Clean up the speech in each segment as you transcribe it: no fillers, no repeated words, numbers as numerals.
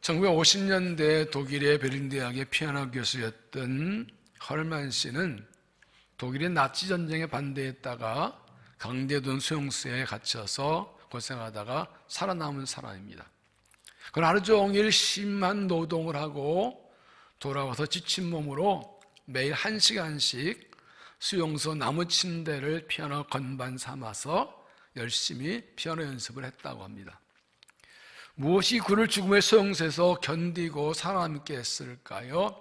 1950년대 독일의 베를린 대학의 피아노 교수였던 헐만 씨는 독일의 나치 전쟁에 반대했다가 강제동 수용소에 갇혀서 고생하다가 살아남은 사람입니다. 그는 하루 종일 심한 노동을 하고 돌아와서 지친 몸으로 매일 1시간씩 수용소 나무 침대를 피아노 건반 삼아서 열심히 피아노 연습을 했다고 합니다. 무엇이 그를 죽음의 수용소에서 견디고 살아남게 했을까요?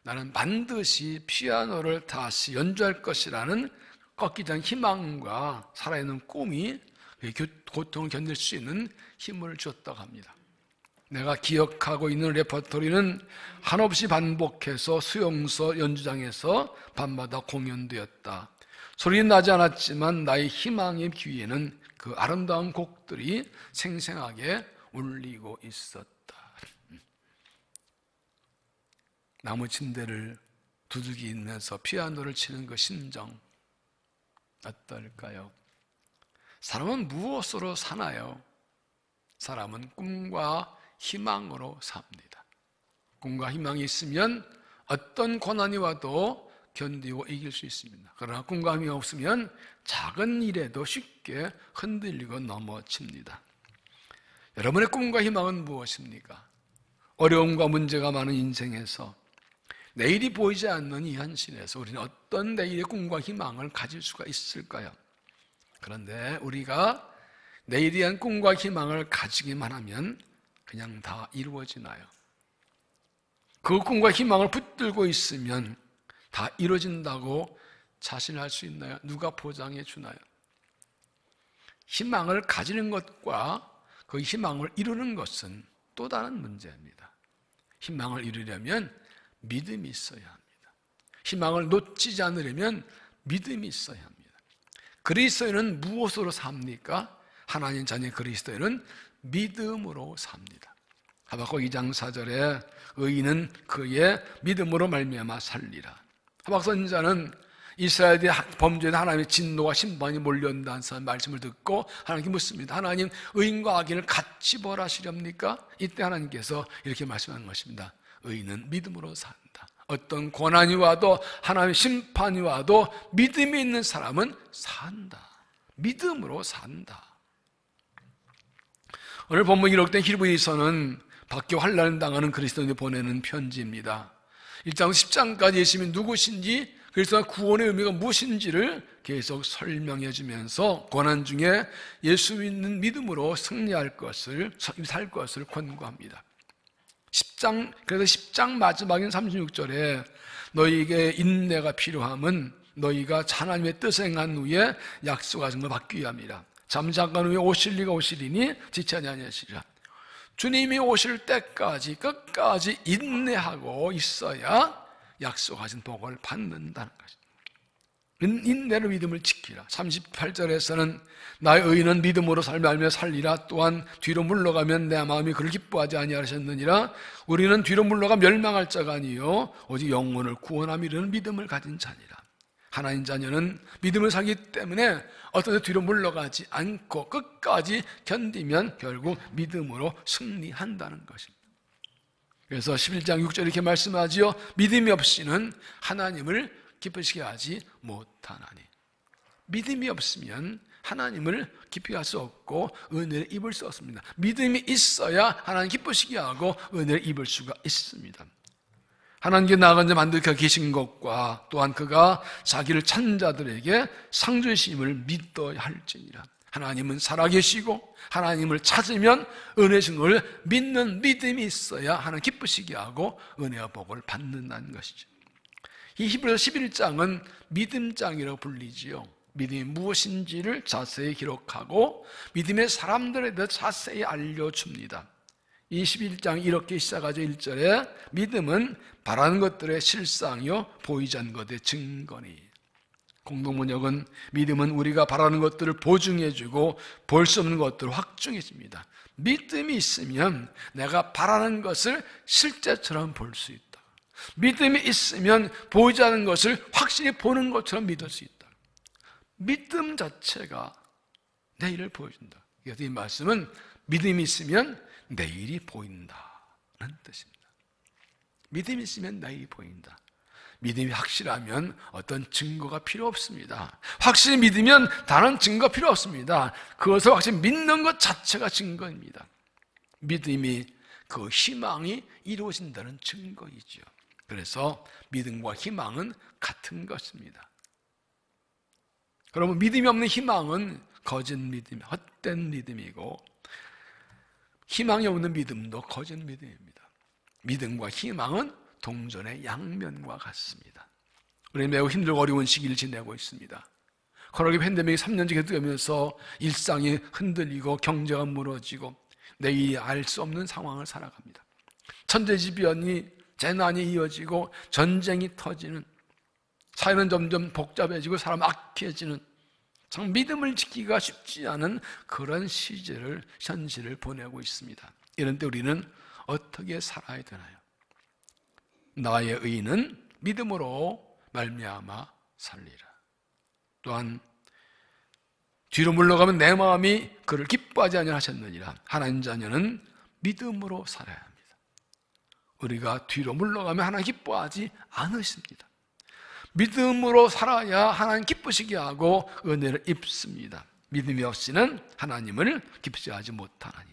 나는 반드시 피아노를 다시 연주할 것이라는 꺾이지 않은 희망과 살아있는 꿈이 고통을 견딜 수 있는 힘을 주었다고 합니다. 내가 기억하고 있는 레퍼토리는 한없이 반복해서 수용소 연주장에서 밤마다 공연되었다. 소리는 나지 않았지만 나의 희망의 귀에는 그 아름다운 곡들이 생생하게 울리고 있었다. 나무 침대를 두들기면서 피아노를 치는 그 심정 어떨까요? 사람은 무엇으로 사나요? 사람은 꿈과 희망으로 삽니다. 꿈과 희망이 있으면 어떤 고난이 와도 견디고 이길 수 있습니다. 그러나 꿈과 희망이 없으면 작은 일에도 쉽게 흔들리고 넘어집니다. 여러분의 꿈과 희망은 무엇입니까? 어려움과 문제가 많은 인생에서 내일이 보이지 않는 이 현실에서 우리는 어떤 내일의 꿈과 희망을 가질 수가 있을까요? 그런데 우리가 내일에 대한 꿈과 희망을 가지기만 하면 그냥 다 이루어지나요? 그 꿈과 희망을 붙들고 있으면 다 이루어진다고 자신할 수 있나요? 누가 보장해 주나요? 희망을 가지는 것과 그 희망을 이루는 것은 또 다른 문제입니다. 희망을 이루려면 믿음이 있어야 합니다. 희망을 놓치지 않으려면 믿음이 있어야 합니다. 그리스도인은 무엇으로 삽니까? 하나님 자녀 그리스도인은 믿음으로 삽니다. 하박국 2장 4절에 의인은 그의 믿음으로 말미암아 살리라. 하박국 선지자는 이스라엘의 범죄에 하나님의 진노와 심판이 몰려온다는 말씀을 듣고 하나님께 묻습니다. 하나님, 의인과 악인을 같이 벌하시렵니까? 이때 하나님께서 이렇게 말씀하는 것입니다. 의인은 믿음으로 산다. 어떤 고난이 와도 하나님의 심판이 와도 믿음이 있는 사람은 산다. 믿음으로 산다. 오늘 본문 기록된 히브리서는 박해 환난을 당하는 그리스도인이 보내는 편지입니다. 1장 10장까지 예수님이 누구신지 그리스도의 구원의 의미가 무엇인지를 계속 설명해 주면서 고난 중에 예수 믿는 믿음으로 승리할 것을 살 것을 권고합니다. 10장 그래서 10장 마지막인 36절에 너희에게 인내가 필요함은 너희가 하나님의 뜻을 행한 후에 약속하신 걸 받기 위함이라. 잠잠깐 후에 오실 이가 오시리니 지체하지 아니하시리라. 주님이 오실 때까지 끝까지 인내하고 있어야 약속하신 복을 받는다는 것입니다. 인내로 믿음을 지키라. 38절에서는 나의 의인은 믿음으로 살며 살리라. 또한 뒤로 물러가면 내 마음이 그를 기뻐하지 아니하셨느니라. 우리는 뒤로 물러가 멸망할 자가 아니요 오직 영혼을 구원함 이르는 믿음을 가진 자니라. 하나님 자녀는 믿음을 살기 때문에 어떤 데 뒤로 물러가지 않고 끝까지 견디면 결국 믿음으로 승리한다는 것입니다. 그래서 11장 6절 이렇게 말씀하지요. 믿음이 없이는 하나님을 기쁘시게 하지 못하나니. 믿음이 없으면 하나님을 기쁘게 할 수 없고 은혜를 입을 수 없습니다. 믿음이 있어야 하나님 기쁘시게 하고 은혜를 입을 수가 있습니다. 하나님께 나아간 자 만들어 계신 것과 또한 그가 자기를 찾는 자들에게 상 주심을 믿어야 할지니라. 하나님은 살아계시고 하나님을 찾으면 은혜 주신 것을 믿는 믿음이 있어야 하나님 기쁘시게 하고 은혜와 복을 받는다는 것이죠. 이 히브리서 11장은 믿음장이라고 불리지요. 믿음이 무엇인지를 자세히 기록하고 믿음의 사람들에 대해 자세히 알려줍니다. 21장 이렇게 시작하죠. 1절에 믿음은 바라는 것들의 실상이요 보이지 않는 것의 증거니. 공동번역은 믿음은 우리가 바라는 것들을 보증해주고 볼 수 없는 것들을 확증해줍니다. 믿음이 있으면 내가 바라는 것을 실제처럼 볼 수 있다. 믿음이 있으면 보이지 않는 것을 확실히 보는 것처럼 믿을 수 있다. 믿음 자체가 내일을 보여준다. 그래서 이 말씀은 믿음이 있으면 내일이 보인다 뜻입니다. 믿음이 있으면 나이 보인다. 믿음이 확실하면 어떤 증거가 필요 없습니다. 확실히 믿으면 다른 증거 필요 없습니다. 그것을 확실히 믿는 것 자체가 증거입니다. 믿음이 그 희망이 이루어진다는 증거이죠. 그래서 믿음과 희망은 같은 것입니다. 그러면 믿음이 없는 희망은 거짓 믿음, 헛된 믿음이고, 희망이 없는 믿음도 거짓 믿음입니다. 믿음과 희망은 동전의 양면과 같습니다. 우리는 매우 힘들고 어려운 시기를 지내고 있습니다. 코로나 팬데믹이 3년째 계속되면서 일상이 흔들리고 경제가 무너지고 내일이 알 수 없는 상황을 살아갑니다. 천재지변이, 재난이 이어지고 전쟁이 터지는, 사회는 점점 복잡해지고 사람 악해지는, 참 믿음을 지키기가 쉽지 않은 그런 시절을, 현실을 보내고 있습니다. 이런 때 우리는 어떻게 살아야 되나요? 나의 의는 믿음으로 말미암아 살리라. 또한 뒤로 물러가면 내 마음이 그를 기뻐하지 아니하셨느니라. 하나님 자녀는 믿음으로 살아야 합니다. 우리가 뒤로 물러가면 하나님 기뻐하지 않으십니다. 믿음으로 살아야 하나님 기쁘시게 하고 은혜를 입습니다. 믿음이 없이는 하나님을 기쁘시게 하지 못하나니,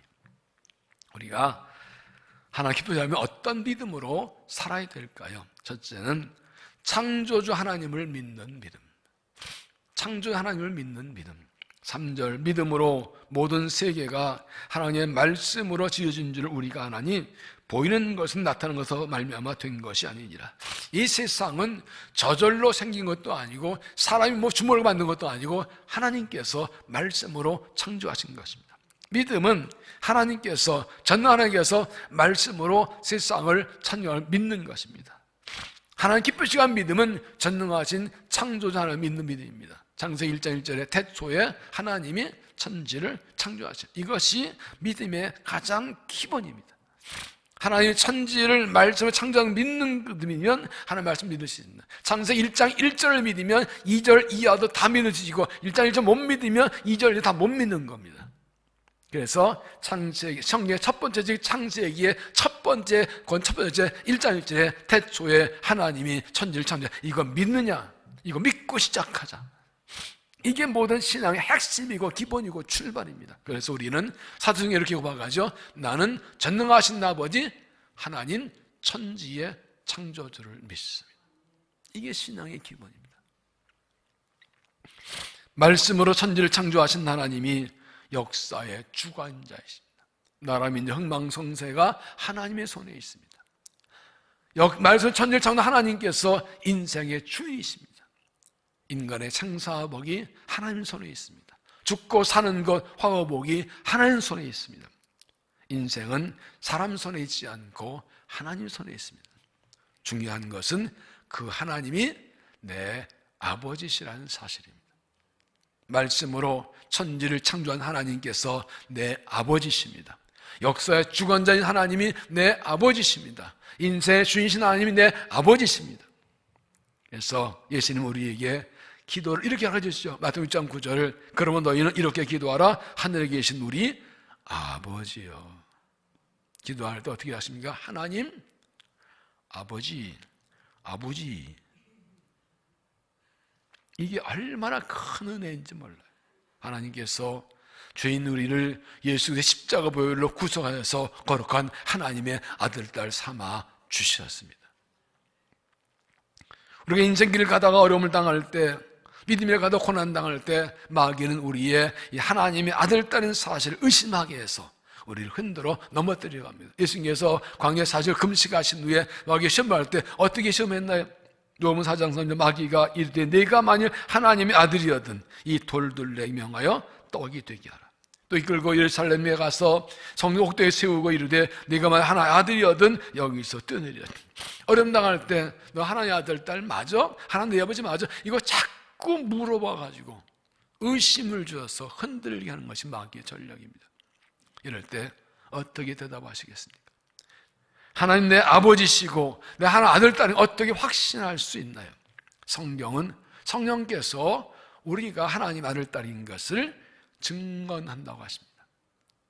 우리가 하나님 기쁘게 하면 어떤 믿음으로 살아야 될까요? 첫째는 창조주 하나님을 믿는 믿음. 창조주 하나님을 믿는 믿음. 3절, 믿음으로 모든 세계가 하나님의 말씀으로 지어진 줄 우리가 아나니 보이는 것은 나타나는 것으로 말미암아 된 것이 아니니라. 이 세상은 저절로 생긴 것도 아니고 사람이 주먹을 만든 것도 아니고 하나님께서 말씀으로 창조하신 것입니다. 믿음은 하나님께서, 전능 하나님께서 말씀으로 세상을 창조할 믿는 것입니다. 하나님 기쁘시게 한 믿음은 전능하신 창조자 하나님 믿는 믿음입니다. 창세기 1장 1절에 태초에 하나님이 천지를 창조하신, 이것이 믿음의 가장 기본입니다. 하나님이 천지를 말씀을 창조하는 믿는 믿으면 하나님 말씀 믿을 수 있습니다. 창세기 1장 1절을 믿으면 2절 이하도 다 믿어지고 1장 1절 못 믿으면 2절 다 못 믿는 겁니다. 그래서 창세기, 성경의 첫 번째 창세기의 첫 번째 1장 1절에 태초에 하나님이 천지를 창조해, 이거 믿느냐? 이거 믿고 시작하자. 이게 모든 신앙의 핵심이고 기본이고 출발입니다. 그래서 우리는 사도행전에 이렇게 고백하죠. 나는 전능하신 아버지 하나님 천지의 창조주를 믿습니다. 이게 신앙의 기본입니다. 말씀으로 천지를 창조하신 하나님이 역사의 주관자이십니다. 나라 민족 흥망성쇠가 하나님의 손에 있습니다. 말씀 천지를 창조한 하나님께서 인생의 주이십니다. 인간의 생사복이 하나님 손에 있습니다. 죽고 사는 것, 화어복이 하나님 손에 있습니다. 인생은 사람 손에 있지 않고 하나님 손에 있습니다. 중요한 것은 그 하나님이 내 아버지시라는 사실입니다. 말씀으로 천지를 창조한 하나님께서 내 아버지십니다. 역사의 주관자인 하나님이 내 아버지십니다. 인생의 주인이신 하나님이 내 아버지십니다. 그래서 예수님 우리에게 기도를 이렇게 가르쳐주시죠. 마태복음 6장 9절, 그러면 너희는 이렇게 기도하라. 하늘에 계신 우리 아버지요. 기도할 때 어떻게 하십니까? 하나님, 아버지. 이게 얼마나 큰 은혜인지 몰라요. 하나님께서 죄인 우리를 예수 그리스도의 십자가 보혈로 구속하여서 거룩한 하나님의 아들, 딸 삼아 주셨습니다. 우리가 인생길을 가다가 어려움을 당할 때, 믿음을 가다가 고난 당할 때 마귀는 우리의 이 하나님의 아들, 딸인 사실을 의심하게 해서 우리를 흔들어 넘어뜨려 갑니다. 예수님께서 광야 40일 금식하신 후에 마귀 시험할 때 어떻게 시험했나요? 요한복음 4장 3절, 마귀가 이르되 네가 만일 하나님의 아들이거든 이 돌들에게 명하여 떡이 되게 하라. 또 이끌고 예루살렘에 가서 성령 옥도에 세우고 이르되 네가 만일 하나님의 아들이거든 여기서 뛰어내리라. 어려움 당할 때 너 하나님의 아들, 딸 맞아? 하나님 내 아버지 맞아? 이거 자꾸 물어봐가지고 의심을 주어서 흔들게 하는 것이 마귀의 전략입니다. 이럴 때 어떻게 대답하시겠습니까? 하나님 내 아버지시고 내 하나님 아들, 딸이 어떻게 확신할 수 있나요? 성경은 성령께서 우리가 하나님 아들, 딸인 것을 증언한다고 하십니다.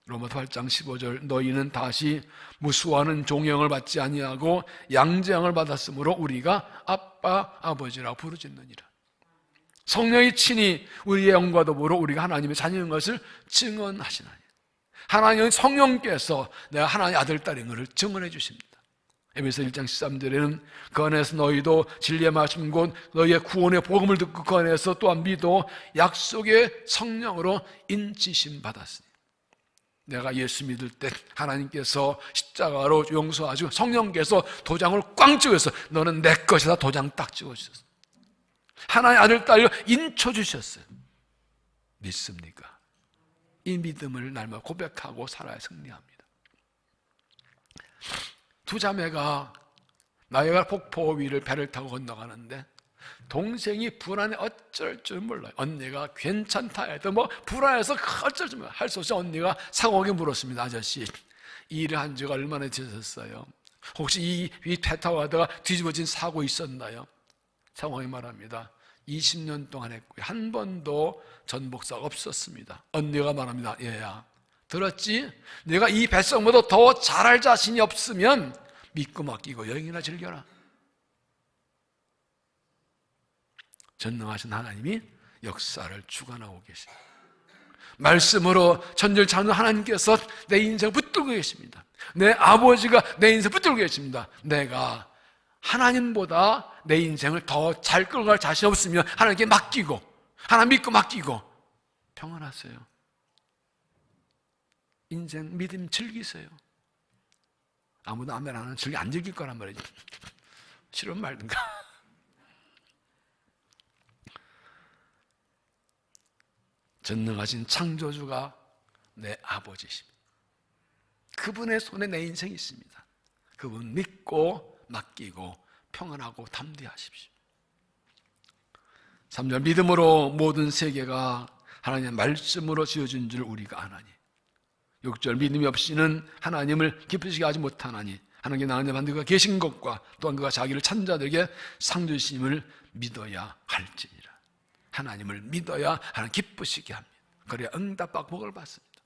로마서 8장 15절 너희는 다시 무수하는 종형을 받지 아니하고 양재형을 받았으므로 우리가 아빠 아버지라고 부르짖느니라. 성령이 친히 우리의 영과 더불어 우리가 하나님의 자녀인 것을 증언하시나니 하나님은 성령께서 내가 하나님의 아들 딸인 것을 증언해 주십니다. 에베소 1장 13절에는 그 안에서 너희도 진리의 말씀 곧 너희의 구원의 복음을 듣고 그 안에서 또한 믿어 약속의 성령으로 인치심 받았으니 내가 예수 믿을 때 하나님께서 십자가로 용서하시고 성령께서 도장을 꽝 찍어서 너는 내 것이다 도장 딱 찍어주셨어요. 하나님의 아들 딸로 인쳐주셨어요. 믿습니까? 이 믿음을 날마다 고백하고 살아야 승리합니다. 두 자매가 나이아가라 폭포 위를 배를 타고 건너가는데 동생이 불안해 어쩔 줄 몰라요. 언니가 괜찮다 해도 불안해서 어쩔 줄 몰라요. 할 수 없이 언니가 상황에 물었습니다. 아저씨 이 일을 한 지가 얼마나 되셨어요? 혹시 이 배 타고 가다가 뒤집어진 사고 있었나요? 상황이 말합니다. 20년 동안 했고요. 한 번도 전복사가 없었습니다. 언니가 말합니다. 얘야 들었지? 내가 이 뱃속보다 더 잘할 자신이 없으면 믿고 맡기고 여행이나 즐겨라. 전능하신 하나님이 역사를 주관하고 계십니다. 말씀으로 천절창조 하나님께서 내 인생을 붙들고 계십니다. 내 아버지가 내 인생을 붙들고 계십니다. 내가 하나님보다 내 인생을 더 잘 끌어갈 자신 없으면 하나님께 맡기고 하나님 믿고 맡기고 평안하세요. 인생 믿음 즐기세요. 아무도 아멘 안 하는 즐기 안 즐길 거란 말이지. 싫으면 말든가. 전능하신 창조주가 내 아버지십니다. 그분의 손에 내 인생이 있습니다. 그분 믿고 맡기고 평안하고 담대하십시오. 3절 믿음으로 모든 세계가 하나님의 말씀으로 지어진 줄 우리가 아나니 6절 믿음이 없이는 하나님을 기쁘시게 하지 못하나니 하나님께 나은 자 만들고 계신 것과 또한 그가 자기를 찾는 자들에게 상 주심을 믿어야 할지니라. 하나님을 믿어야 하나님 기쁘시게 합니다. 그래야 응답받고 복을 받습니다.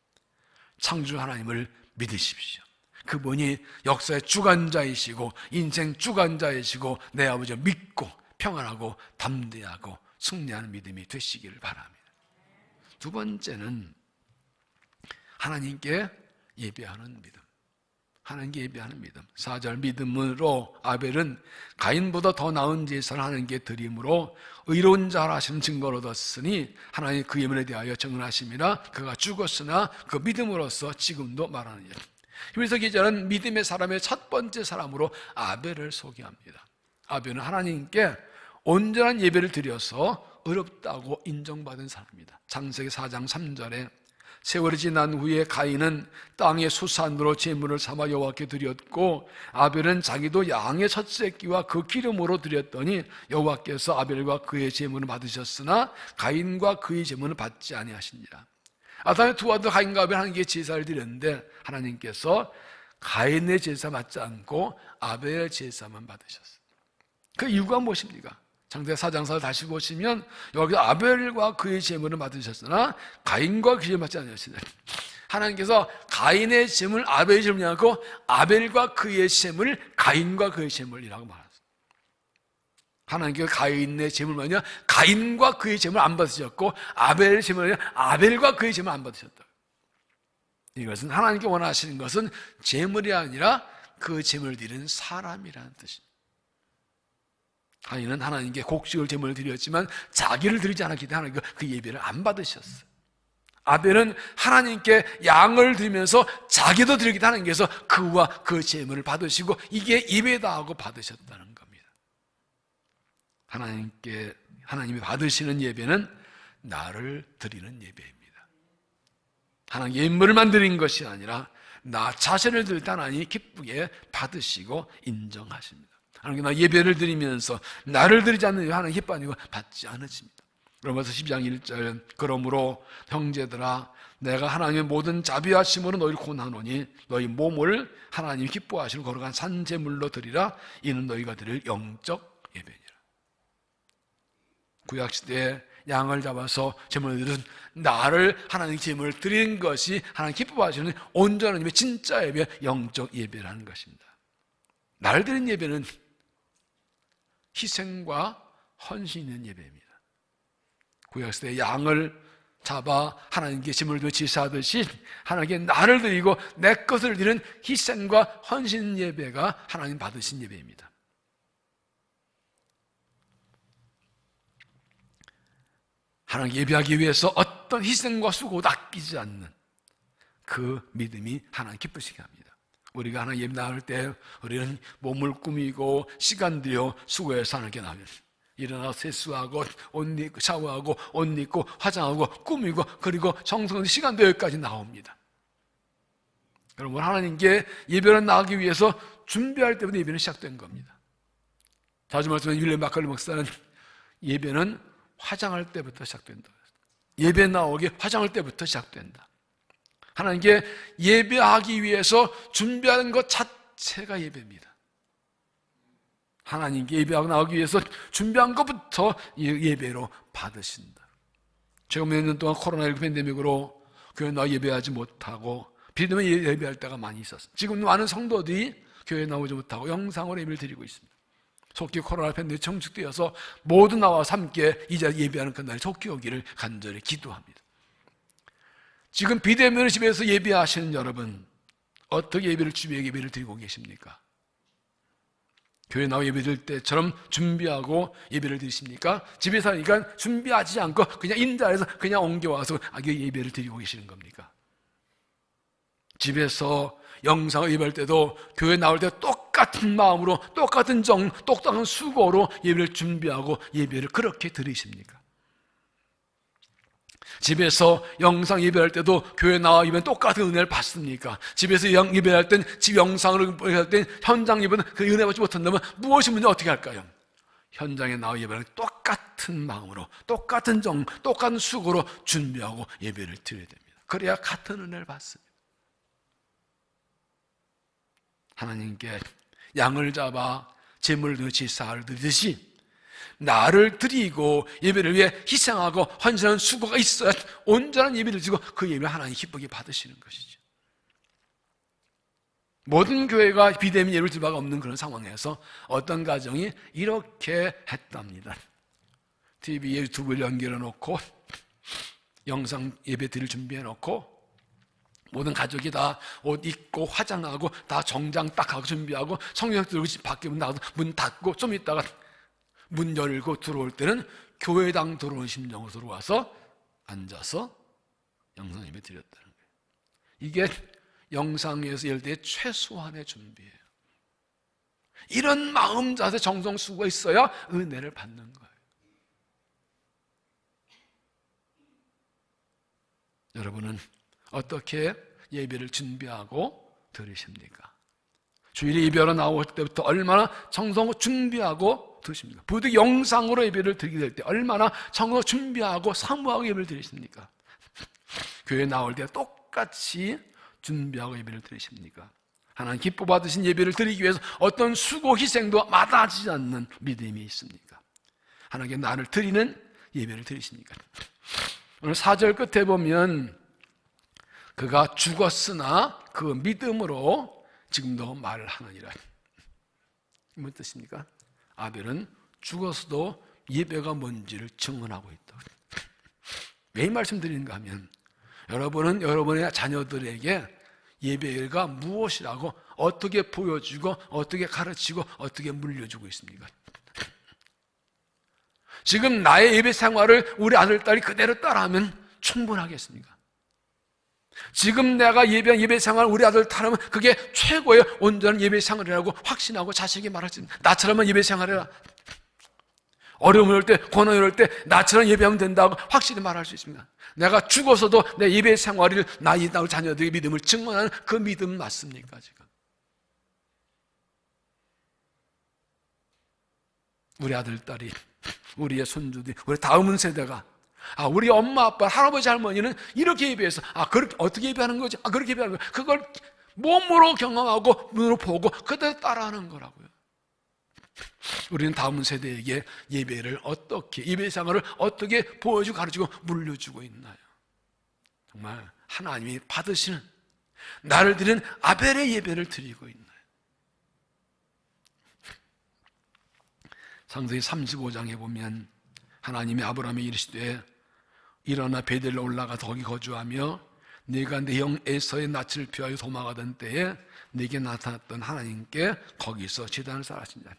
창조 하나님을 믿으십시오. 그분이 역사의 주관자이시고 인생 주관자이시고 내 아버지를 믿고 평안하고 담대하고 승리하는 믿음이 되시기를 바랍니다. 두 번째는 하나님께 예배하는 믿음. 하나님께 예배하는 믿음. 4절 믿음으로 아벨은 가인보다 더 나은 제사를 하나님께 드림으로 의로운 자라 하시는 증거를 얻었으니 하나님 그 예물에 대하여 정언하심이라 그가 죽었으나 그 믿음으로써 지금도 말하느니라. 히브리서 기자는 믿음의 사람의 첫 번째 사람으로 아벨을 소개합니다. 아벨은 하나님께 온전한 예배를 드려서 의롭다고 인정받은 사람입니다. 창세기 4장 3절에 세월이 지난 후에 가인은 땅의 수산으로 제물을 삼아 여호와께 드렸고 아벨은 자기도 양의 첫 새끼와 그 기름으로 드렸더니 여호와께서 아벨과 그의 제물을 받으셨으나 가인과 그의 제물을 받지 아니하시니라. 아담의 두 아들 가인과 아벨 하나님께 제사를 드렸는데 하나님께서 가인의 제사 받지 않고 아벨의 제사만 받으셨어요. 그 이유가 무엇입니까? 창세기 4장 4절 다시 보시면 여기 아벨과 그의 제물을 받으셨으나 가인과 그의 제물을 받지 않으셨습니다. 하나님께서 가인의 제물 아벨의 제물이 아니고 아벨과 그의 제물 가인과 그의 제물이라고 말했어요. 하나님께서 가인의 제물을 아니라 가인과 그의 제물을 안 받으셨고 아벨의 제물을 아니라 아벨과 그의 제물을 안 받으셨다. 이것은 하나님께 원하시는 것은 제물이 아니라 그 제물을 드리는 사람이라는 뜻입니다. 가인은 하나님께 곡식을 제물을 드렸지만 자기를 드리지 않았기 때문에 그 예배를 안 받으셨어요. 아벨은 하나님께 양을 드리면서 자기도 드리기 때문에 하나님께서 그와 그 제물을 받으시고 이게 예배다 하고 받으셨다는 겁니다. 하나님이 받으시는 예배는 나를 드리는 예배입니다. 하나님 예물만 드린 것이 아니라 나 자신을 드릴 때 하나님이 기쁘게 받으시고 인정하십니다. 하나님 나 예배를 드리면서 나를 드리지 않는 하나님 기뻐하고 받지 않으십니다. 로마서 12장 1절 그러므로 형제들아 내가 하나님의 모든 자비하심으로 너희를 권하노니 너희 몸을 하나님이 기뻐하시는 거룩한 산제물로 드리라. 이는 너희가 드릴 영적 예배니라. 구약시대에 양을 잡아서 제물을 드린 나를 하나님 제물을 드리는 것이 하나님 기뻐하시는 온전한 예배, 진짜 예배, 영적 예배라는 것입니다. 나를 드린 예배는 희생과 헌신 있는 예배입니다. 구약시대 양을 잡아 하나님께 제물을 제사하듯이 하나님께 나를 드리고 내 것을 드리는 희생과 헌신 예배가 하나님 받으신 예배입니다. 하나님 예배하기 위해서 어떤 희생과 수고도 아끼지 않는 그 믿음이 하나님 기쁘시게 합니다. 우리가 하나님 예배 나올 때 우리는 몸을 꾸미고 시간 들여 수고해서 하나님께 나오면 일어나서 세수하고 옷 입고 샤워하고 옷 입고 화장하고 꾸미고 그리고 정성스레 시간도 여기까지 나옵니다. 여러분 하나님께 예배를 나가기 위해서 준비할 때부터 예배는 시작된 겁니다. 자주 말씀하는 윌리엄 마컬리 목사는 예배는 화장할 때부터 시작된다. 예배 나오기 화장할 때부터 시작된다. 하나님께 예배하기 위해서 준비하는 것 자체가 예배입니다. 하나님께 예배하고 나오기 위해서 준비한 것부터 예배로 받으신다. 최근 몇 년 동안 코로나19 팬데믹으로 교회 나와 예배하지 못하고 비대면 예배할 때가 많이 있었습니다. 지금 많은 성도들이 교회에 나오지 못하고 영상으로 예배를 드리고 있습니다. 속기 코로나 팬데믹 청축되어서 모두 나와서 함께 이제 예배하는 그날이 속기 오기를 간절히 기도합니다. 지금 비대면으로 집에서 예배하시는 여러분, 어떻게 예배를 준비해 예배를 드리고 계십니까? 교회 나와 예배 드릴 때처럼 준비하고 예배를 드리십니까? 집에서 하니까 준비하지 않고 그냥 인자해서 그냥 옮겨와서 예배를 드리고 계시는 겁니까? 집에서 영상을 예배할 때도 교회 나올 때 똑같은 마음으로 똑같은 똑같은 수고로 예배를 준비하고 예배를 그렇게 드리십니까? 집에서 영상 예배할 때도 교회 나와 예배는 똑같은 은혜를 받습니까? 집에서 예배할 땐 집 영상으로 예배할 땐 현장 예배는 그 은혜 받지 못한다면 무엇이 문제 어떻게 할까요? 현장에 나와 예배할 때 똑같은 마음으로 똑같은 똑같은 수고로 준비하고 예배를 드려야 됩니다. 그래야 같은 은혜를 받습니다. 하나님께 양을 잡아 제물을 드려 제사를 드리듯이 나를 드리고 예배를 위해 희생하고 헌신하는 수고가 있어야 온전한 예배를 드리고 그 예배 하나님 기쁘게 받으시는 것이죠. 모든 교회가 비대면 예배를 드릴 바가 없는 그런 상황에서 어떤 가정이 이렇게 했답니다. TV에 유튜브를 연결해 놓고 영상 예배 드릴 준비해 놓고 모든 가족이 다 옷 입고 화장하고 다 정장 딱 하고 준비하고 성경 들고 집 밖에 나가서 문 닫고 좀 있다가 문 열고 들어올 때는 교회당 들어온 심정으로 들어와서 앉아서 영상 예배 드렸다는 거예요. 이게 영상에서 열 때 최소한의 준비예요. 이런 마음 자세 정성 수고가 있어야 은혜를 받는 거예요. 여러분은 어떻게 예배를 준비하고 드리십니까? 주일에 예배하러 나올 때부터 얼마나 정성으로 준비하고 드십니까? 부디 영상으로 예배를 드리게 될 때 얼마나 정성으로 준비하고 사모하고 예배를 드리십니까? 교회에 나올 때 똑같이 준비하고 예배를 드리십니까? 하나님 기뻐 받으신 예배를 드리기 위해서 어떤 수고 희생도 마다하지 않는 믿음이 있습니까? 하나님께 나를 드리는 예배를 드리십니까? 오늘 4절 끝에 보면 그가 죽었으나 그 믿음으로 지금도 말을 하느니라. 무슨 뜻입니까? 아벨은 죽어서도 예배가 뭔지를 증언하고 있다. 왜 이 말씀드리는가 하면 여러분은 여러분의 자녀들에게 예배가 무엇이라고 어떻게 보여주고 어떻게 가르치고 어떻게 물려주고 있습니까? 지금 나의 예배 생활을 우리 아들, 딸이 그대로 따라하면 충분하겠습니까? 지금 내가 예배한 예배 생활 우리 아들 따르면 그게 최고의 온전한 예배 생활이라고 확신하고 자식에게 말할 수 있습니다. 나처럼만 예배 생활해라. 어려움을 올 때, 고난을 올 때 나처럼 예배하면 된다고 확실히 말할 수 있습니다. 내가 죽어서도 내 예배 생활을 나의 자녀들의 믿음을 증언하는 그 믿음 맞습니까? 지금 우리 아들, 딸이, 우리의 손주들이, 우리 다음 세대가 우리 엄마, 아빠, 할아버지, 할머니는 이렇게 예배해서 그렇게 어떻게 예배하는 거지? 그렇게 예배하는 거예요. 그걸 몸으로 경험하고 눈으로 보고 그대로 따라하는 거라고요. 우리는 다음 세대에게 예배를 어떻게, 예배 생활을 어떻게 보여주고 가르치고 물려주고 있나요? 정말 하나님이 받으시는, 나를 드리는 아벨의 예배를 드리고 있나요? 창세기 35장에 보면 하나님이 아브라함에 이르시되 일어나 베델로 올라가 거기 거주하며 네가 내 형 에서의 낯을 피하여 도망하던 때에 네게 나타났던 하나님께 거기서 제단을 쌓으신다.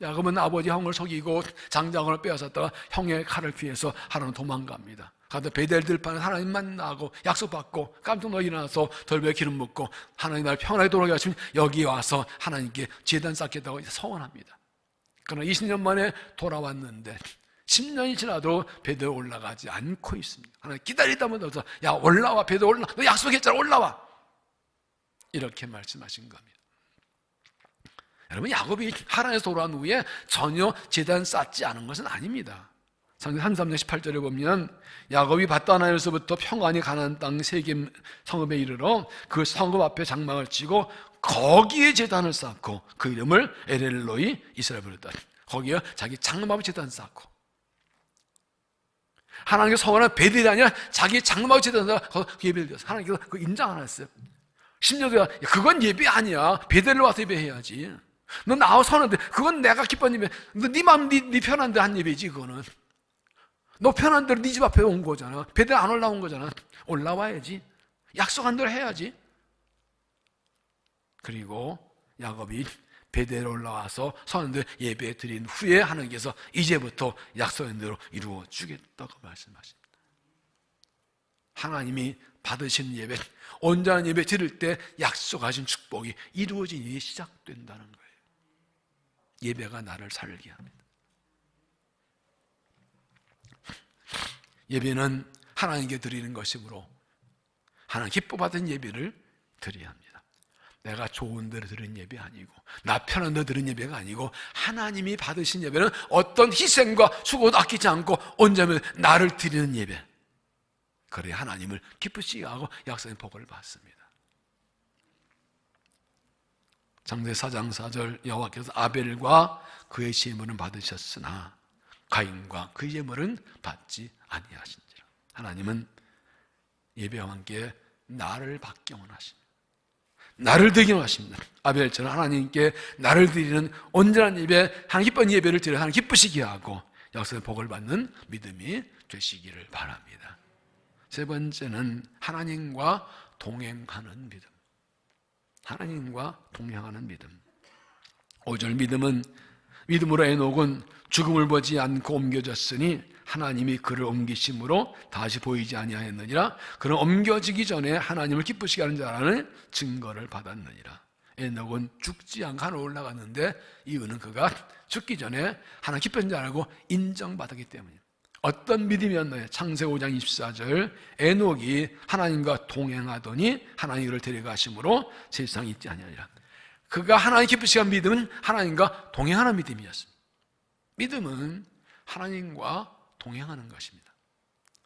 야곱은 아버지 형을 속이고 장자권을 빼앗았다가 형의 칼을 피해서 하나는 도망갑니다. 가다 베델 들판에 하나님 만나고 약속받고 깜짝 놀라 일어나서 덜베 기름 붓고 하나님 날 평안하게 돌아가게 하시면 여기 와서 하나님께 제단 쌓겠다고 서원합니다. 그러나 20년 만에 돌아왔는데 10년이 지나도 베델 올라가지 않고 있습니다. 하나님 기다리다 보면서 야 올라와, 베델 올라, 너 약속했잖아, 올라와, 이렇게 말씀하신 겁니다. 여러분, 야곱이 하란에서 돌아온 후에 전혀 제단 쌓지 않은 것은 아닙니다. 창세기 33장 18절에 보면 야곱이 밧다나엘에서부터 평안히 가나안 땅 세겜 성읍에 이르러 그 성읍 앞에 장막을 치고 거기에 제단을 쌓고 그 이름을 엘엘로이 이스라엘 부르다. 거기에 자기 장막 앞에 제단 쌓고, 하나님의 성원은 베델이 아니라 자기 장막 앞에 제단 쌓고 예배를 드렸어요. 하나님께서 그 인정 안 했어요. 심지어 그건 예배 아니야, 베델로 와서 예배해야지. 너 나와서 하는데 그건 내가 기쁜 예배, 너 네 마음 네 편한 대로 한 예배지. 그거는 너 편한 대로 네 집 앞에 온 거잖아. 베델 안 올라온 거잖아. 올라와야지, 약속한 대로 해야지. 그리고 야곱이 베델에 올라와서 선원들 예배 드린 후에 하나님께서 이제부터 약속한 대로 이루어 주겠다고 말씀하십니다. 하나님이 받으신 예배, 온전한 예배 드릴 때 약속하신 축복이 이루어진 일이 시작된다는 거예요. 예배가 나를 살게 합니다. 예배는 하나님께 드리는 것이므로 하나님 기뻐 받은 예배를 드려야 합니다. 내가 좋은 대로 드리는 예배 아니고 나 편한 대로 드리는 예배가 아니고 하나님이 받으신 예배는 어떤 희생과 수고도 아끼지 않고 온전히 나를 드리는 예배, 그래야 하나님을 기쁘시게 하고 약속의 복을 받습니다. 창세기 4장 4절 여호와께서 아벨과 그의 제물은 받으셨으나 가인과 그의 제물은 받지 아니하신지라. 하나님은 예배와 함께 나를 받기 원하십니다. 나를 드리기 원하십니다. 아벨처럼 하나님께 나를 드리는 온전한 예배, 하나님 기쁜 예배를 드려 하나님 기쁘시게 하고 약속의 복을 받는 믿음이 되시기를 바랍니다. 세 번째는 하나님과 동행하는 믿음. 하나님과 동행하는 믿음. 5절 믿음으로 에녹은 죽음을 보지 않고 옮겨졌으니 하나님이 그를 옮기심으로 다시 보이지 아니하였느니라. 그는 옮겨지기 전에 하나님을 기쁘시게 하는 자라는 증거를 받았느니라. 에녹은 죽지 않고 하늘 올라갔는데 이유는 그가 죽기 전에 하나님 기쁜 자라고 인정받았기 때문입니다. 어떤 믿음이었나요? 창세기 5장 24절 에녹이 하나님과 동행하더니 하나님이 그를 데려가심으로 세상에 있지 아니하니라. 그가 하나님 기쁘시게 한 믿음은 하나님과 동행하는 믿음이었습니다. 믿음은 하나님과 동행하는 것입니다.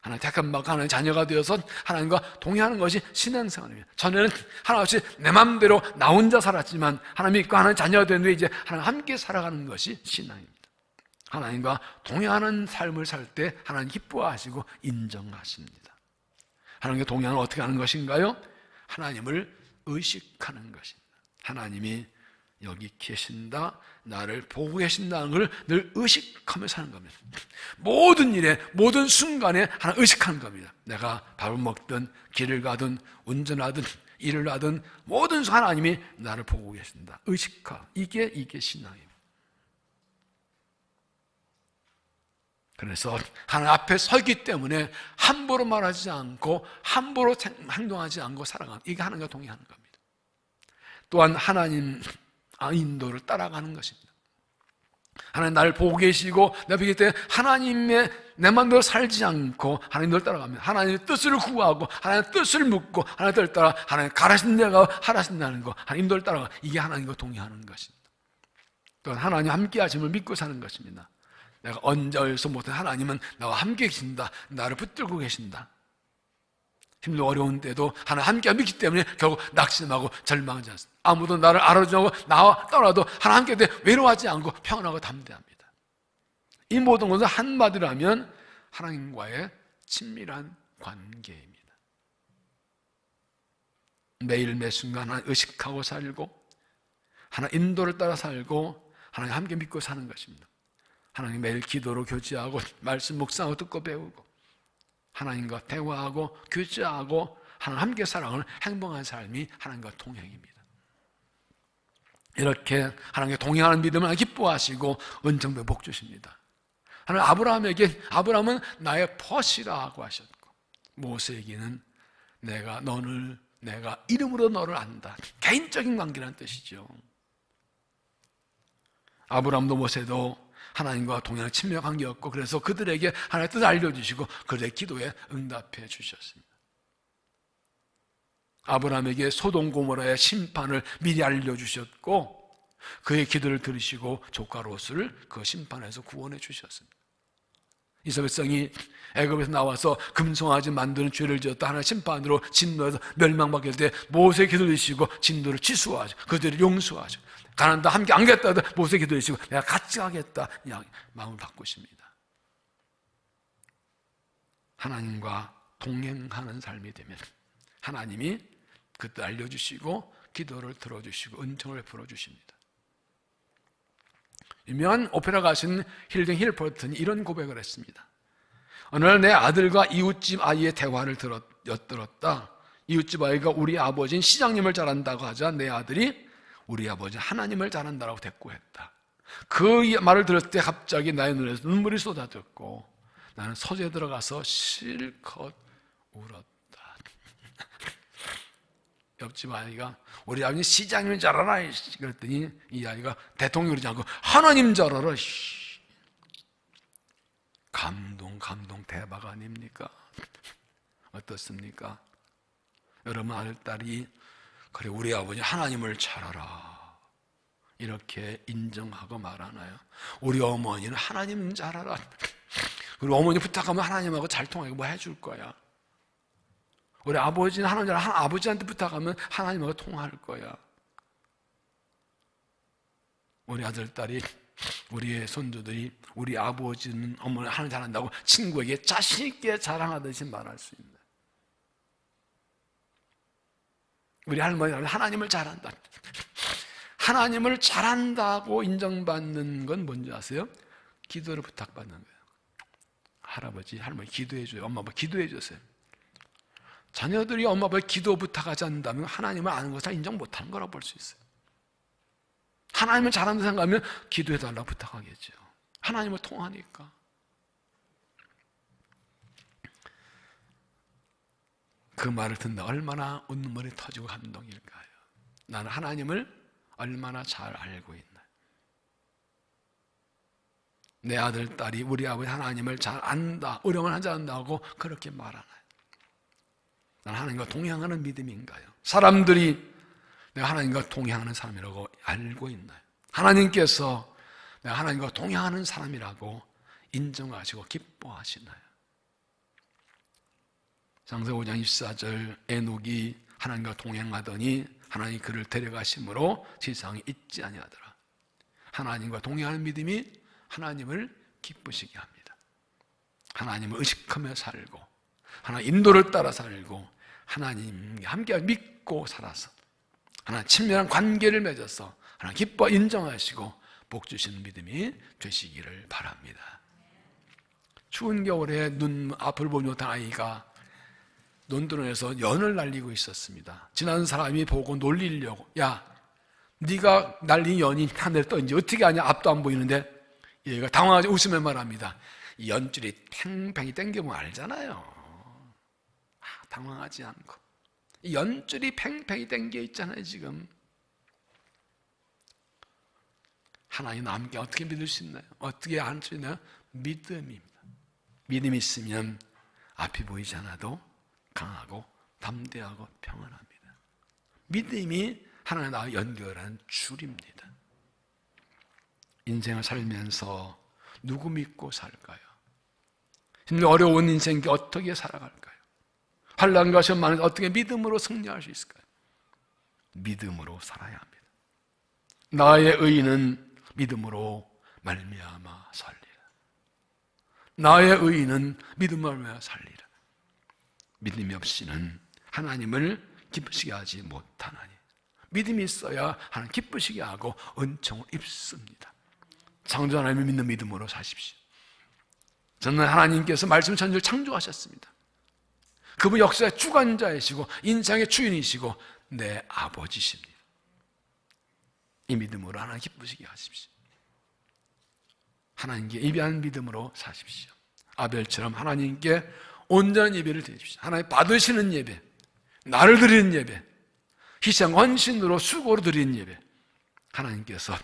하나님 택한 바 하나님 자녀가 되어서 하나님과 동행하는 것이 신앙생활입니다. 전에는 하나님 없이 내 마음대로 나 혼자 살았지만 하나님 믿고 하나님 자녀가 되는데 이제 하나님 함께 살아가는 것이 신앙입니다. 하나님과 동행하는 삶을 살 때 하나님 기뻐하시고 인정하십니다. 하나님과 동행은 어떻게 하는 것인가요? 하나님을 의식하는 것입니다. 하나님이 여기 계신다, 나를 보고 계신다는 걸 늘 의식하며 사는 겁니다. 모든 일에, 모든 순간에 하나 의식하는 겁니다. 내가 밥을 먹든 길을 가든 운전하든 일을 하든 모든 순간 하나님이 나를 보고 계신다. 의식하. 이게 신앙입니다. 그래서 하나님 앞에 서기 때문에 함부로 말하지 않고 함부로 행동하지 않고 살아가는, 이게 하나님과 동행하는 겁니다. 또한 하나님 인도를 따라가는 것입니다. 하나님 나를 보고 계시고 내가 보기 때문에 하나님의 내 마음대로 살지 않고 하나님을 따라갑니다. 하나님의 뜻을 구하고 하나님의 뜻을 묻고 하나님의 뜻을 따라 하나님 가라신 데가 하라신다는 거, 하나님 인도를 따라가, 이게 하나님과 동행하는 것입니다. 또한 하나님 함께 하심을 믿고 사는 것입니다. 내가 언제 어디서 못해 하나님은 나와 함께 계신다, 나를 붙들고 계신다. 힘들고 어려운 때도 하나님 함께 믿기 때문에 결국 낙심하고 절망하지 않습니다. 아무도 나를 알아주지 않고 나와 떠나도 하나님 함께 때 외로워하지 않고 평안하고 담대합니다. 이 모든 것은 한마디로 하면 하나님과의 친밀한 관계입니다. 매일 매 순간 하나님 의식하고 살고 하나님 인도를 따라 살고 하나님 함께 믿고 사는 것입니다. 하나님 매일 기도로 교제하고 말씀 묵상하고 듣고 배우고 하나님과 대화하고 교제하고 하나님 함께 살아가는 행복한 삶이 하나님과 동행입니다. 이렇게 하나님과 동행하는 믿음을 하나님 기뻐하시고 은총배 복 주십니다. 하나님 아브라함에게 아브라함은 나의 벗이라고 하셨고 모세에게는 내가 이름으로 너를 안다. 개인적인 관계라는 뜻이죠. 아브라함도 모세도 하나님과 동행하는 친밀한 관계였고 그래서 그들에게 하나님의 뜻을 알려주시고 그들의 기도에 응답해 주셨습니다. 아브라함에게 소돔 고모라의 심판을 미리 알려주셨고 그의 기도를 들으시고 조카 롯을 그 심판에서 구원해 주셨습니다. 이스라엘 백성이 애굽에서 나와서 금송아지 만드는 죄를 지었다 하나의 심판으로 진노해서 멸망받게 될 때 모세의 기도를 들으시고 진노를 취소하죠. 그들을 용서하죠. 가나안 땅 함께 안 가겠다 하다 모세 기도해주시고 내가 같이 가겠다 이 마음을 바꾸십니다. 하나님과 동행하는 삶이 되면 하나님이 그때 알려주시고 기도를 들어주시고 은총을 베풀어 주십니다. 유명한 오페라 가수인 힐딩 힐퍼튼이 이런 고백을 했습니다. 어느 날 내 아들과 이웃집 아이의 대화를 엿들었다. 이웃집 아이가 우리 아버지는 시장님을 잘한다고 하자 내 아들이 우리 아버지 하나님을 잘한다라고 대꾸했다. 그 말을 들었을 때 갑자기 나의 눈에서 눈물이 쏟아졌고 나는 서재에 들어가서 실컷 울었다. 옆집 아이가 우리 아버지 시장님 잘하라 그랬더니 이 아이가 대통령 그러지 않고 하나님 잘하라. 감동 대박 아닙니까? 어떻습니까? 여러분 아들 딸이 그래 우리 아버지 하나님을 잘하라 이렇게 인정하고 말하나요? 우리 어머니는 하나님 잘하라. 우리 어머니 부탁하면 하나님하고 잘 통하게 뭐 해줄 거야. 우리 아버지는 하나님 잘하라. 아버지한테 부탁하면 하나님하고 통할 거야. 우리 아들 딸이 우리의 손주들이 우리 아버지는 어머니 하나님 잘한다고 친구에게 자신 있게 자랑하듯이 말할 수 있는. 우리 할머니는 하나님을 잘한다. 하나님을 잘한다고 인정받는 건 뭔지 아세요? 기도를 부탁받는 거예요. 할아버지, 할머니 기도해줘요. 엄마 아빠 기도해주세요. 자녀들이 엄마 아빠의 기도 부탁하지 않는다면 하나님을 아는 것을 인정 못하는 거라고 볼 수 있어요. 하나님을 잘한다고 생각하면 기도해달라고 부탁하겠죠. 하나님을 통하니까. 그 말을 듣는다 얼마나 웃는물이 터지고 감동일까요? 나는 하나님을 얼마나 잘 알고 있나. 내 아들, 딸이 우리 아버지 하나님을 잘 안다, 어려움을 하지 않는다고 그렇게 말하나요? 나는 하나님과 동행하는 믿음인가요? 사람들이 내가 하나님과 동행하는 사람이라고 알고 있나요? 하나님께서 내가 하나님과 동행하는 사람이라고 인정하시고 기뻐하시나요? 창세기 5장 24절 에녹이 하나님과 동행하더니 하나님이 그를 데려가심으로 세상에 있지 아니하더라. 하나님과 동행하는 믿음이 하나님을 기쁘시게 합니다. 하나님을 의식하며 살고 하나님 인도를 따라 살고 하나님과 함께 믿고 살아서 하나님 친밀한 관계를 맺어서 하나님 기뻐 인정하시고 복 주시는 믿음이 되시기를 바랍니다. 추운 겨울에 눈 앞을 보지 못한 아이가 논두렁에서 연을 날리고 있었습니다. 지나는 사람이 보고 놀리려고 야 네가 날린 연이 하늘에 떠있는지 어떻게 아냐 앞도 안 보이는데 얘가 당황하지 웃으며 말합니다. 이 연줄이 팽팽히 땡겨보면 알잖아요. 당황하지 않고 이 연줄이 팽팽히 땡겨 있잖아요. 지금 하나님 함께 어떻게 믿을 수 있나요? 어떻게 알 수 있나요? 믿음입니다. 믿음이 있으면 앞이 보이지 않아도 강하고 담대하고 평안합니다. 믿음이 하나님 나와 연결한 줄입니다. 인생을 살면서 누구 믿고 살까요? 힘들고 어려운 인생이 어떻게 살아갈까요? 환난과 시험 많은데 어떻게 믿음으로 승리할 수 있을까요? 믿음으로 살아야 합니다. 나의 의인은 믿음으로 말미암아 살리라. 나의 의인은 믿음으로 말미암아 살리라. 믿음이 없이는 하나님을 기쁘시게 하지 못하나니, 믿음이 있어야 하나님 기쁘시게 하고 은총을 입습니다. 창조 하나님을 믿는 믿음으로 사십시오. 저는 하나님께서 말씀 천지를 창조하셨습니다. 그분 역사의 주관자이시고 인생의 주인이시고 내 아버지십니다. 이 믿음으로 하나님 기쁘시게 하십시오. 하나님께 예배하는 믿음으로 사십시오. 아벨처럼 하나님께 온전한 예배를 드리십시오. 하나님 받으시는 예배, 나를 드리는 예배, 희생 헌신으로 수고로 드리는 예배, 하나님께서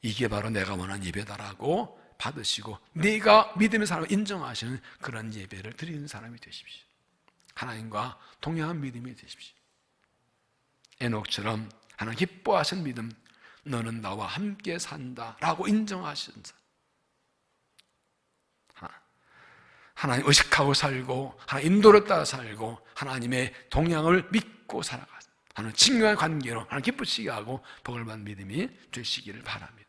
이게 바로 내가 원하는 예배다라고 받으시고 네가 믿음의 사람을 인정하시는 그런 예배를 드리는 사람이 되십시오. 하나님과 동행한 믿음이 되십시오. 에녹처럼 하나님 기뻐하신 믿음, 너는 나와 함께 산다 라고 인정하신 사람, 하나님 의식하고 살고 하나님 인도를 따라 살고 하나님의 동향을 믿고 살아가는 하나님 친밀한 관계로 하나님 기쁘시게 하고 복을 받는 믿음이 되시기를 바랍니다.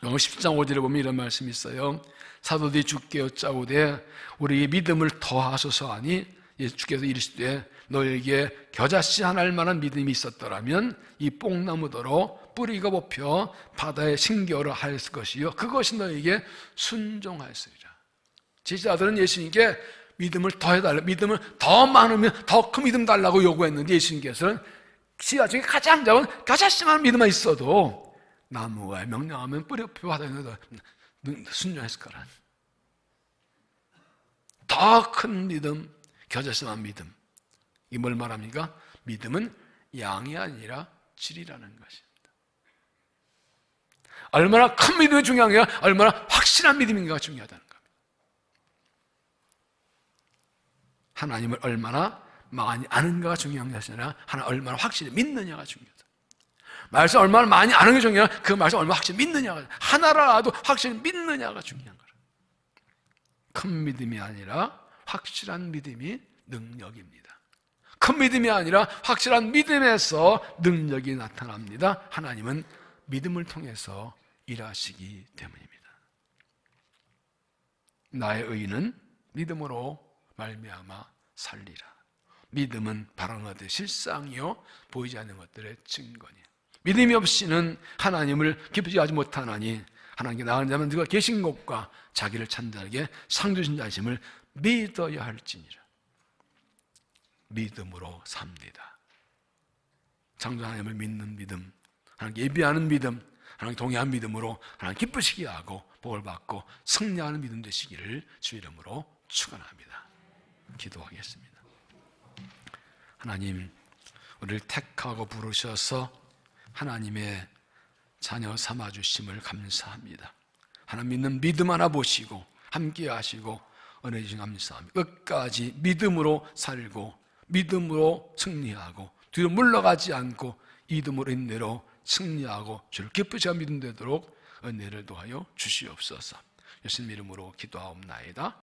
영어 10장 5절에 보면 이런 말씀이 있어요. 사도들이 주께 여짜오되 우리의 믿음을 더하소서 하니 주께서 이르시되 너에게 겨자씨 하나일 만한 믿음이 있었더라면 이 뽕나무더러 뿌리가 뽑혀 바다에 신겨를 하였을 것이요 그것이 너에게 순종하였으리라. 제자들은 예수님께 믿음을 더해달라, 믿음을 더 많으면 더 큰 믿음 달라고 요구했는데 예수님께서는 지하 중에 가장 작은 겨자씨만한 믿음만 있어도 나무가 명령하면 뿌리 뽑혀 바다에 순종했을 거란, 더 큰 믿음, 겨자씨만한 믿음. 이게 뭘 말합니까? 믿음은 양이 아니라 질이라는 것입니다. 얼마나 큰 믿음이 중요한 게 아니라 얼마나 확실한 믿음인가가 중요하다는 겁니다. 하나님을 얼마나 많이 아는가가 중요한 것이 아니라 하나님 얼마나 확실히 믿느냐가 중요하다. 말씀 얼마나 많이 아는 게 중요한 그 말씀 얼마나 확실히 믿느냐가, 하나라도 확실히 믿느냐가 중요한 거예요. 큰 믿음이 아니라 확실한 믿음이 능력입니다. 큰 믿음이 아니라 확실한 믿음에서 능력이 나타납니다. 하나님은 믿음을 통해서 일하시기 때문입니다. 나의 의인은 믿음으로 말미암아 살리라. 믿음은 바라는 것들의 실상이요 보이지 않는 것들의 증거니라. 믿음이 없이는 하나님을 기쁘게 하지 못하나니 하나님께 나아가는 자는 누가 계신 곳과 자기를 찾는 자에게 상 주신 자심을 믿어야 할지니라. 믿음으로 삽니다. 창조 하나님을 믿는 믿음, 하나님께 예비하는 믿음, 하나님 동의한 믿음으로 하나님 기쁘시게 하고 복을 받고 승리하는 믿음 되시기를 주 이름으로 축원합니다. 기도하겠습니다. 하나님, 우리를 택하고 부르셔서 하나님의 자녀 삼아주심을 감사합니다. 하나님 믿는 믿음 하나 보시고 함께 하시고 은혜 주신 감사합니다. 끝까지 믿음으로 살고 믿음으로 승리하고 뒤로 물러가지 않고 믿음으로 인내로 승리하고 주를 기쁘시게 믿음 되도록 은혜를 도하여 주시옵소서. 예수님 이름으로 기도하옵나이다.